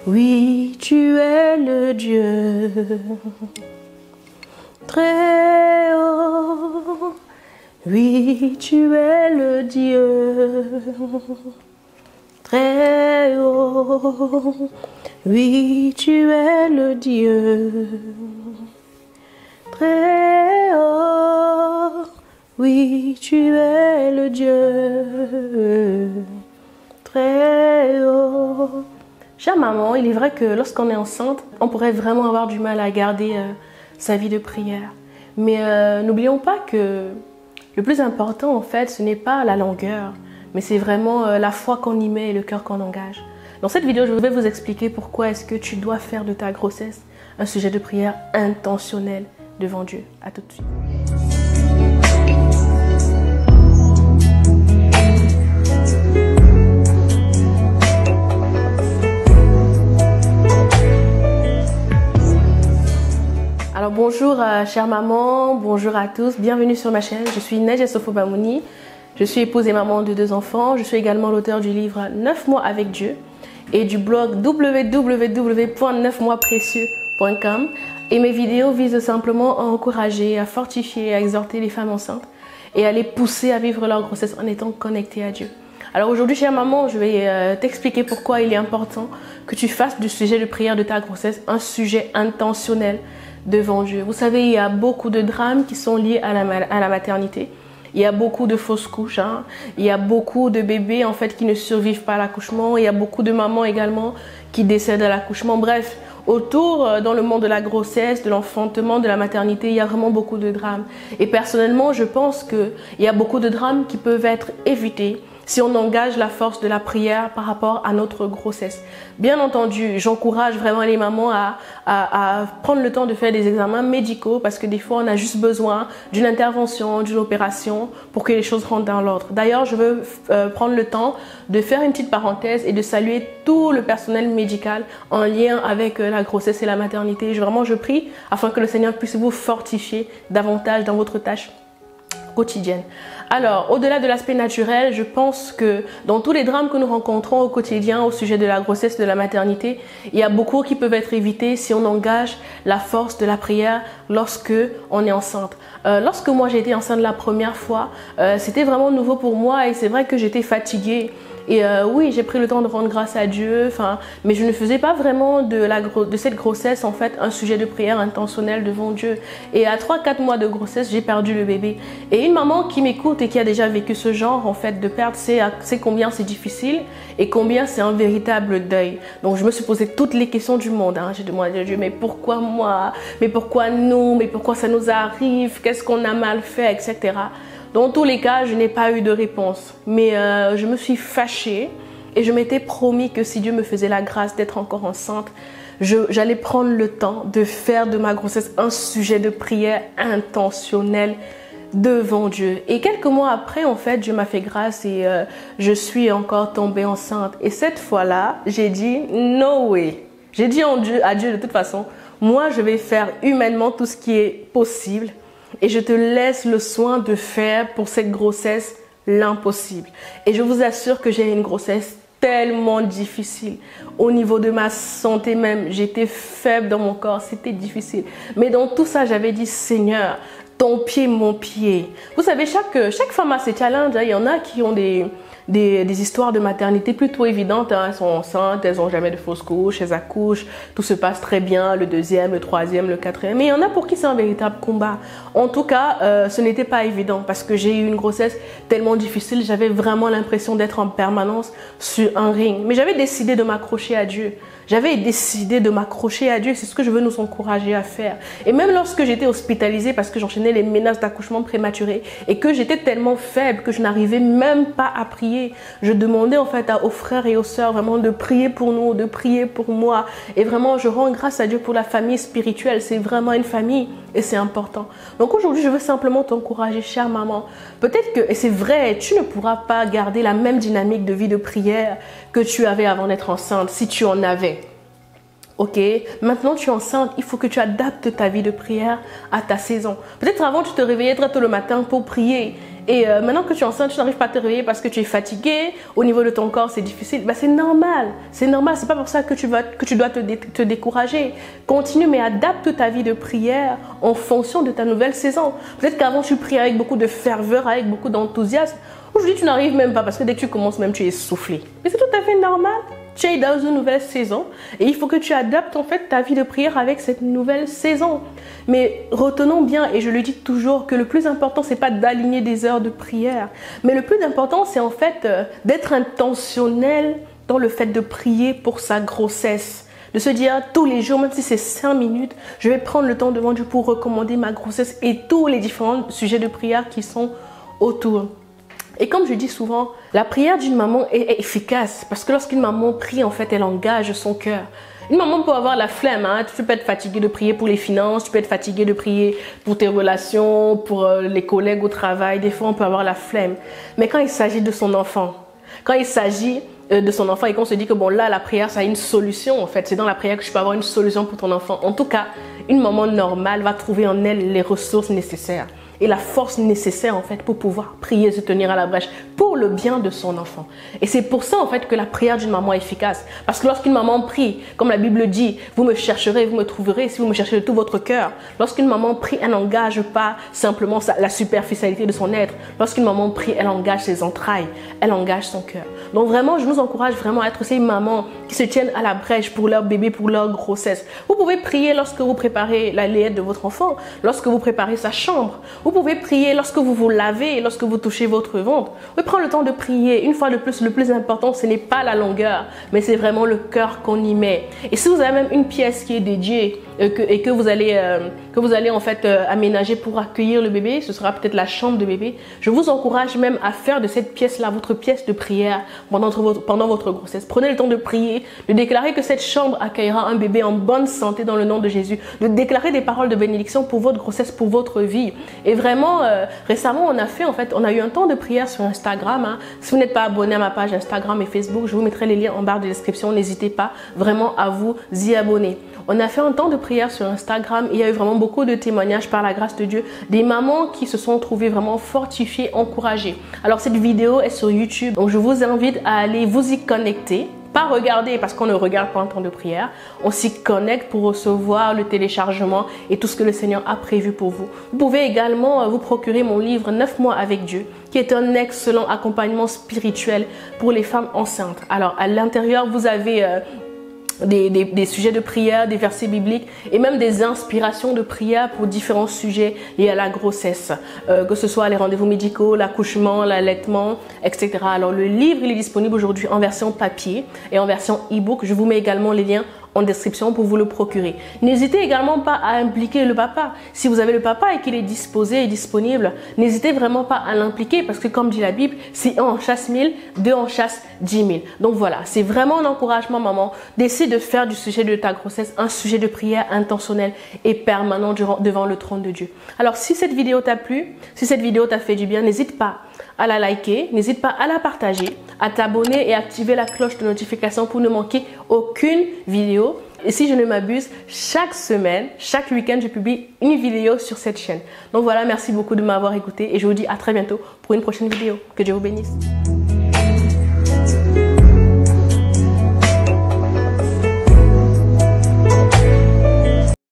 Oui, tu es le Dieu très haut. Oui, tu es le Dieu très haut. Oui, tu es le Dieu très haut. Oui, tu es le Dieu très haut. Chère maman, il est vrai que lorsqu'on est enceinte, on pourrait vraiment avoir du mal à garder sa vie de prière. Mais n'oublions pas que le plus important, en fait, ce n'est pas la longueur, mais c'est vraiment la foi qu'on y met et le cœur qu'on engage. Dans cette vidéo, je vais vous expliquer pourquoi est-ce que tu dois faire de ta grossesse un sujet de prière intentionnel devant Dieu. À tout de suite. Alors bonjour chère maman, bonjour à tous, bienvenue sur ma chaîne. Je suis Nedja Sofo Bamouni, je suis épouse et maman de 2 enfants. Je suis également l'auteur du livre 9 mois avec Dieu et du blog www.9moisprécieux.com. Et mes vidéos visent simplement à encourager, à fortifier, à exhorter les femmes enceintes et à les pousser à vivre leur grossesse en étant connectées à Dieu. Alors aujourd'hui, chère maman, je vais t'expliquer pourquoi il est important que tu fasses du sujet de prière de ta grossesse un sujet intentionnel devant Dieu. Vous savez, il y a beaucoup de drames qui sont liés à la maternité. Il y a beaucoup de fausses couches. Il y a beaucoup de bébés en fait qui ne survivent pas à l'accouchement. Il y a beaucoup de mamans également qui décèdent à l'accouchement. Bref, autour, dans le monde de la grossesse, de l'enfantement, de la maternité, il y a vraiment beaucoup de drames. Et personnellement, je pense qu'il y a beaucoup de drames qui peuvent être évités si on engage la force de la prière par rapport à notre grossesse. Bien entendu, j'encourage vraiment les mamans à prendre le temps de faire des examens médicaux parce que des fois, on a juste besoin d'une intervention, d'une opération pour que les choses rentrent dans l'ordre. D'ailleurs, je veux prendre le temps de faire une petite parenthèse et de saluer tout le personnel médical en lien avec la grossesse et la maternité. Je prie afin que le Seigneur puisse vous fortifier davantage dans votre tâche quotidienne. Alors, au-delà de l'aspect naturel, je pense que dans tous les drames que nous rencontrons au quotidien au sujet de la grossesse et de la maternité, il y a beaucoup qui peuvent être évités si on engage la force de la prière lorsque on est enceinte. Lorsque moi j'ai été enceinte la première fois, c'était vraiment nouveau pour moi et c'est vrai que j'étais fatiguée. Et oui, j'ai pris le temps de rendre grâce à Dieu, mais je ne faisais pas vraiment de cette grossesse en fait un sujet de prière intentionnel devant Dieu. Et à 3-4 mois de grossesse, j'ai perdu le bébé. Et une maman qui m'écoute et qui a déjà vécu ce genre en fait de perte, sait combien c'est difficile et combien c'est un véritable deuil. Donc je me suis posé toutes les questions du monde. J'ai demandé à Dieu, mais pourquoi moi? Mais pourquoi nous? Mais pourquoi ça nous arrive? Qu'est-ce qu'on a mal fait, etc. Dans tous les cas, je n'ai pas eu de réponse. Mais je me suis fâchée et je m'étais promis que si Dieu me faisait la grâce d'être encore enceinte, j'allais prendre le temps de faire de ma grossesse un sujet de prière intentionnel devant Dieu. Et quelques mois après, en fait, Dieu m'a fait grâce et je suis encore tombée enceinte. Et cette fois-là, j'ai dit « No way ». J'ai dit à Dieu de toute façon, moi, je vais faire humainement tout ce qui est possible. Et je te laisse le soin de faire pour cette grossesse l'impossible. Et je vous assure que j'ai une grossesse tellement difficile. Au niveau de ma santé même, j'étais faible dans mon corps, c'était difficile. Mais dans tout ça, j'avais dit, Seigneur, ton pied, mon pied. Vous savez, chaque femme a ses challenges. Il y en a qui ont des histoires de maternité plutôt évidentes. Elles sont enceintes, elles n'ont jamais de fausse couche, elles accouchent, tout se passe très bien, le 2e, le 3e, le 4e. Mais il y en a pour qui c'est un véritable combat. En tout cas, ce n'était pas évident parce que j'ai eu une grossesse tellement difficile. J'avais vraiment l'impression d'être en permanence sur un ring. Mais j'avais décidé de m'accrocher à Dieu. J'avais décidé de m'accrocher à Dieu. C'est ce que je veux nous encourager à faire. Et même lorsque j'étais hospitalisée parce que j'enchaînais les menaces d'accouchement prématuré et que j'étais tellement faible que je n'arrivais même pas à prier, je demandais en fait aux frères et aux sœurs vraiment de prier pour nous, de prier pour moi. Et vraiment, je rends grâce à Dieu pour la famille spirituelle. C'est vraiment une famille et c'est important. Donc aujourd'hui, je veux simplement t'encourager, chère maman. Peut-être que, et c'est vrai, tu ne pourras pas garder la même dynamique de vie de prière que tu avais avant d'être enceinte, si tu en avais. Ok, maintenant tu es enceinte, il faut que tu adaptes ta vie de prière à ta saison. Peut-être avant tu te réveillais très tôt le matin pour prier. Et maintenant que tu es enceinte, tu n'arrives pas à te réveiller parce que tu es fatigué, au niveau de ton corps c'est difficile. Ben, c'est normal, c'est pas pour ça que tu dois te décourager. Continue, mais adapte ta vie de prière en fonction de ta nouvelle saison. Peut-être qu'avant tu priais avec beaucoup de ferveur, avec beaucoup d'enthousiasme. Aujourd'hui tu n'arrives même pas parce que dès que tu commences même tu es essoufflé. Mais c'est tout à fait normal. Tu es dans une nouvelle saison et il faut que tu adaptes en fait ta vie de prière avec cette nouvelle saison. Mais retenons bien, et je le dis toujours, que le plus important c'est pas d'aligner des heures de prière, mais le plus important c'est en fait d'être intentionnel dans le fait de prier pour sa grossesse. De se dire tous les jours, même si c'est 5 minutes, je vais prendre le temps devant Dieu pour recommander ma grossesse et tous les différents sujets de prière qui sont autour. Et comme je dis souvent, la prière d'une maman est efficace parce que lorsqu'une maman prie, en fait, elle engage son cœur. Une maman peut avoir la flemme, hein? Tu peux être fatigué de prier pour les finances, tu peux être fatigué de prier pour tes relations, pour les collègues au travail. Des fois, on peut avoir la flemme. Mais quand il s'agit de son enfant, et qu'on se dit que bon là, la prière, ça a une solution en fait. C'est dans la prière que tu peux avoir une solution pour ton enfant. En tout cas, une maman normale va trouver en elle les ressources nécessaires et la force nécessaire en fait pour pouvoir prier, se tenir à la brèche pour le bien de son enfant. Et c'est pour ça en fait que la prière d'une maman est efficace. Parce que lorsqu'une maman prie, comme la Bible dit, vous me chercherez, vous me trouverez si vous me cherchez de tout votre cœur. Lorsqu'une maman prie, elle n'engage pas simplement la superficialité de son être. Lorsqu'une maman prie, elle engage ses entrailles, elle engage son cœur. Donc vraiment, je vous encourage vraiment à être ces mamans qui se tiennent à la brèche pour leur bébé, pour leur grossesse. Vous pouvez prier lorsque vous préparez la laitette de votre enfant, lorsque vous préparez sa chambre. Vous pouvez prier lorsque vous vous lavez, lorsque vous touchez votre ventre. Vous pouvez prendre le temps de prier. Une fois de plus, le plus important, ce n'est pas la longueur, mais c'est vraiment le cœur qu'on y met. Et si vous avez même une pièce qui est dédiée et que vous allez en fait aménager pour accueillir le bébé, ce sera peut-être la chambre de bébé. Je vous encourage même à faire de cette pièce-là votre pièce de prière pendant votre grossesse. Prenez le temps de prier, de déclarer que cette chambre accueillera un bébé en bonne santé dans le nom de Jésus, de déclarer des paroles de bénédiction pour votre grossesse, pour votre vie. Et vraiment, récemment, on a eu un temps de prière sur Instagram. Hein. Si vous n'êtes pas abonné à ma page Instagram et Facebook, je vous mettrai les liens en barre de description. N'hésitez pas vraiment à vous y abonner. On a fait un temps de prière sur Instagram. Il y a eu vraiment beaucoup de témoignages par la grâce de Dieu. Des mamans qui se sont trouvées vraiment fortifiées, encouragées. Alors cette vidéo est sur YouTube. Donc je vous invite à aller vous y connecter. Pas regarder parce qu'on ne regarde pas un temps de prière. On s'y connecte pour recevoir le téléchargement et tout ce que le Seigneur a prévu pour vous. Vous pouvez également vous procurer mon livre 9 mois avec Dieu, qui est un excellent accompagnement spirituel pour les femmes enceintes. Alors à l'intérieur, vous avez des sujets de prière, des versets bibliques et même des inspirations de prière pour différents sujets liés à la grossesse, que ce soit les rendez-vous médicaux, l'accouchement, l'allaitement, etc. Alors le livre, il est disponible aujourd'hui en version papier et en version e-book. Je vous mets également les liens en description pour vous le procurer. N'hésitez également pas à impliquer le papa. Si vous avez le papa et qu'il est disposé et disponible, n'hésitez vraiment pas à l'impliquer parce que comme dit la Bible, si un en chasse 1000, deux en chasse 10 000. Donc voilà, c'est vraiment un encouragement maman d'essayer de faire du sujet de ta grossesse un sujet de prière intentionnel et permanent devant le trône de Dieu. Alors si cette vidéo t'a plu, si cette vidéo t'a fait du bien, n'hésite pas à la liker, n'hésite pas à la partager, à t'abonner et activer la cloche de notification pour ne manquer aucune vidéo. Et si je ne m'abuse, chaque semaine, chaque week-end, je publie une vidéo sur cette chaîne. Donc voilà, merci beaucoup de m'avoir écouté et je vous dis à très bientôt pour une prochaine vidéo. Que Dieu vous bénisse.